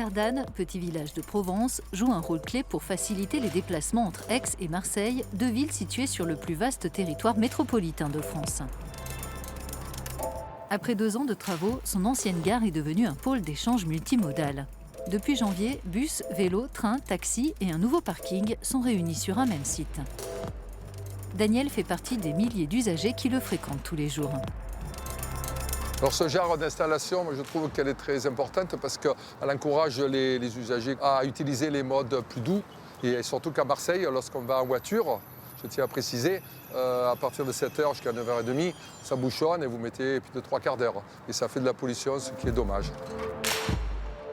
Gardanne, petit village de Provence, joue un rôle clé pour faciliter les déplacements entre Aix et Marseille, deux villes situées sur le plus vaste territoire métropolitain de France. Après 2 ans de travaux, son ancienne gare est devenue un pôle d'échange multimodal. Depuis janvier, bus, vélos, trains, taxis et un nouveau parking sont réunis sur un même site. Daniel fait partie des milliers d'usagers qui le fréquentent tous les jours. Alors ce genre d'installation, je trouve qu'elle est très importante parce qu'elle encourage les usagers à utiliser les modes plus doux. Et surtout qu'à Marseille, lorsqu'on va en voiture, je tiens à préciser, à partir de 7h jusqu'à 9h30, ça bouchonne et vous mettez plus de 3/4 d'heure. Et ça fait de la pollution, ce qui est dommage.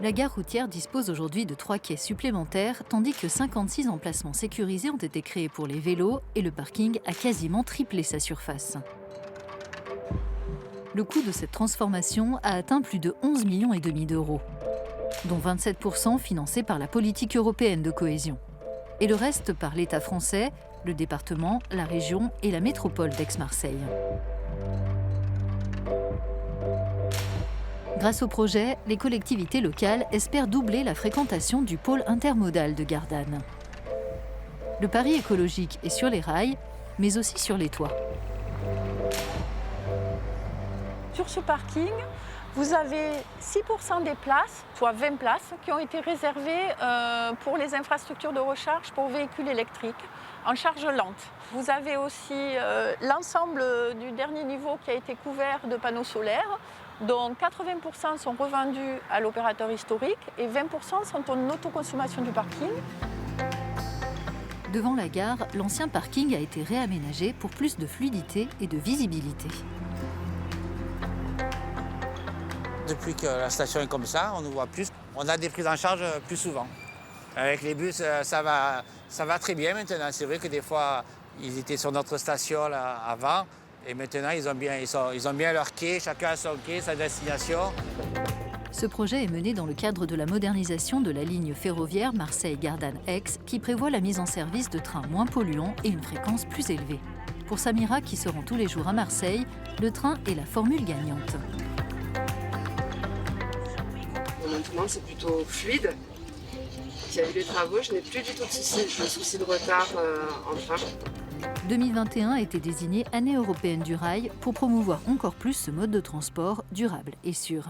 La gare routière dispose aujourd'hui de 3 quais supplémentaires, tandis que 56 emplacements sécurisés ont été créés pour les vélos et le parking a quasiment triplé sa surface. Le coût de cette transformation a atteint plus de 11,5 millions d'euros, dont 27% financés par la politique européenne de cohésion. Et le reste par l'État français, le département, la région et la métropole d'Aix-Marseille. Grâce au projet, les collectivités locales espèrent doubler la fréquentation du pôle intermodal de Gardanne. Le pari écologique est sur les rails, mais aussi sur les toits. Sur ce parking, vous avez 6% des places, soit 20 places, qui ont été réservées pour les infrastructures de recharge pour véhicules électriques en charge lente. Vous avez aussi l'ensemble du dernier niveau qui a été couvert de panneaux solaires, dont 80% sont revendus à l'opérateur historique et 20% sont en autoconsommation du parking. Devant la gare, l'ancien parking a été réaménagé pour plus de fluidité et de visibilité. Depuis que la station est comme ça, on nous voit plus. On a des prises en charge plus souvent. Avec les bus, ça va très bien maintenant. C'est vrai que des fois, ils étaient sur notre station là, avant. Et maintenant, ils ont bien leur quai. Chacun a son quai, sa destination. Ce projet est mené dans le cadre de la modernisation de la ligne ferroviaire Marseille-Gardanne-Aix qui prévoit la mise en service de trains moins polluants et une fréquence plus élevée. Pour Samira, qui se rend tous les jours à Marseille, le train est la formule gagnante. Maintenant, c'est plutôt fluide. Il y a eu les travaux, je n'ai plus du tout de soucis de retard en train. 2021 a été désignée Année européenne du rail pour promouvoir encore plus ce mode de transport durable et sûr.